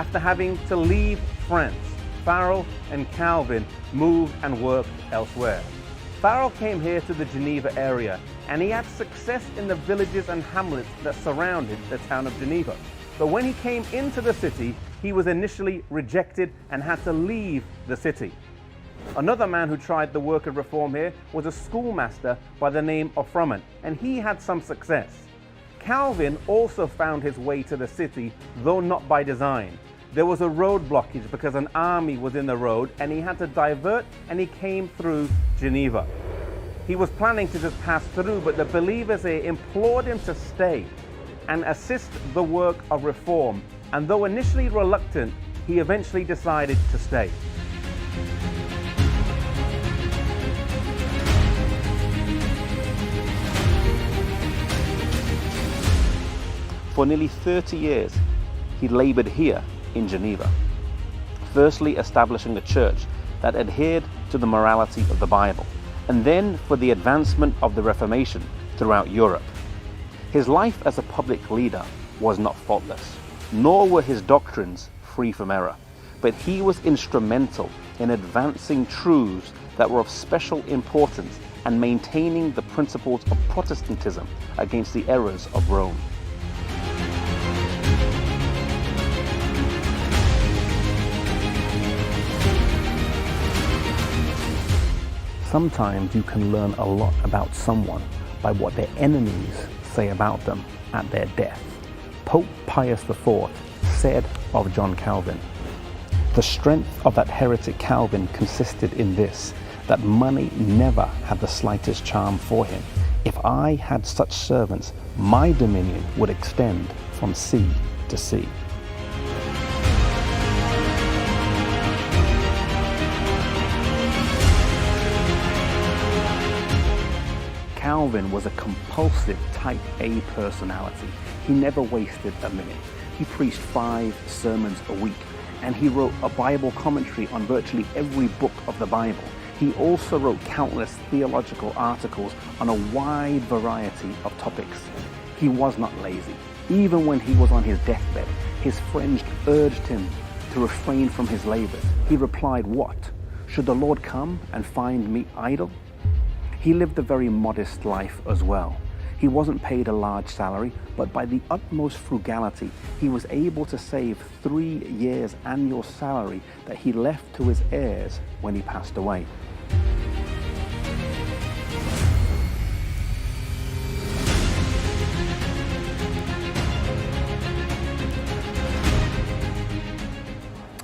After having to leave France, Farel and Calvin moved and worked elsewhere. Farel came here to the Geneva area, and he had success in the villages and hamlets that surrounded the town of Geneva. But when he came into the city, he was initially rejected and had to leave the city. Another man who tried the work of reform here was a schoolmaster by the name of Frommen, and he had some success. Calvin also found his way to the city, though not by design. There was a road blockage because an army was in the road, and he had to divert, and he came through Geneva. He was planning to just pass through, but the believers here implored him to stay and assist the work of reform. And though initially reluctant, he eventually decided to stay. For nearly 30 years, he labored here in Geneva, firstly establishing a church that adhered to the morality of the Bible, and then for the advancement of the Reformation throughout Europe. His life as a public leader was not faultless, nor were his doctrines free from error, but he was instrumental in advancing truths that were of special importance and maintaining the principles of Protestantism against the errors of Rome. Sometimes you can learn a lot about someone by what their enemies say about them at their death. Pope Pius IV said of John Kalvin, "The strength of that heretic Calvin consisted in this, that money never had the slightest charm for him. If I had such servants, my dominion would extend from sea to sea." Calvin was a compulsive type A personality. He never wasted a minute. He preached 5 sermons a week, and he wrote a Bible commentary on virtually every book of the Bible. He also wrote countless theological articles on a wide variety of topics. He was not lazy. Even when he was on his deathbed, his friends urged him to refrain from his labors. He replied, "What? Should the Lord come and find me idle?" He lived a very modest life as well. He wasn't paid a large salary, but by the utmost frugality, he was able to save 3 years' annual salary that he left to his heirs when he passed away.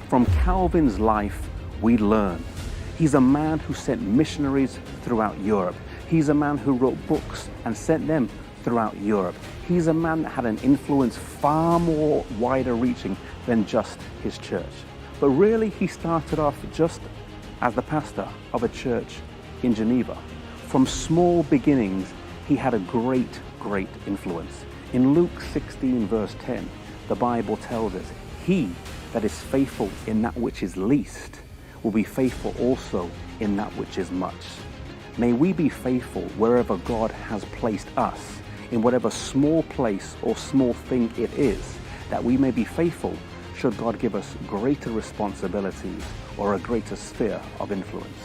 From Calvin's life, we learn. He's a man who sent missionaries throughout Europe. He's a man who wrote books and sent them throughout Europe. He's a man that had an influence far more wider reaching than just his church. But really, he started off just as the pastor of a church in Geneva. From small beginnings, he had a great influence. In Luke 16 verse 10, the Bible tells us, "He that is faithful in that which is least will be faithful also in that which is much." May we be faithful wherever God has placed us, in whatever small place or small thing it is, that we may be faithful should God give us greater responsibilities or a greater sphere of influence.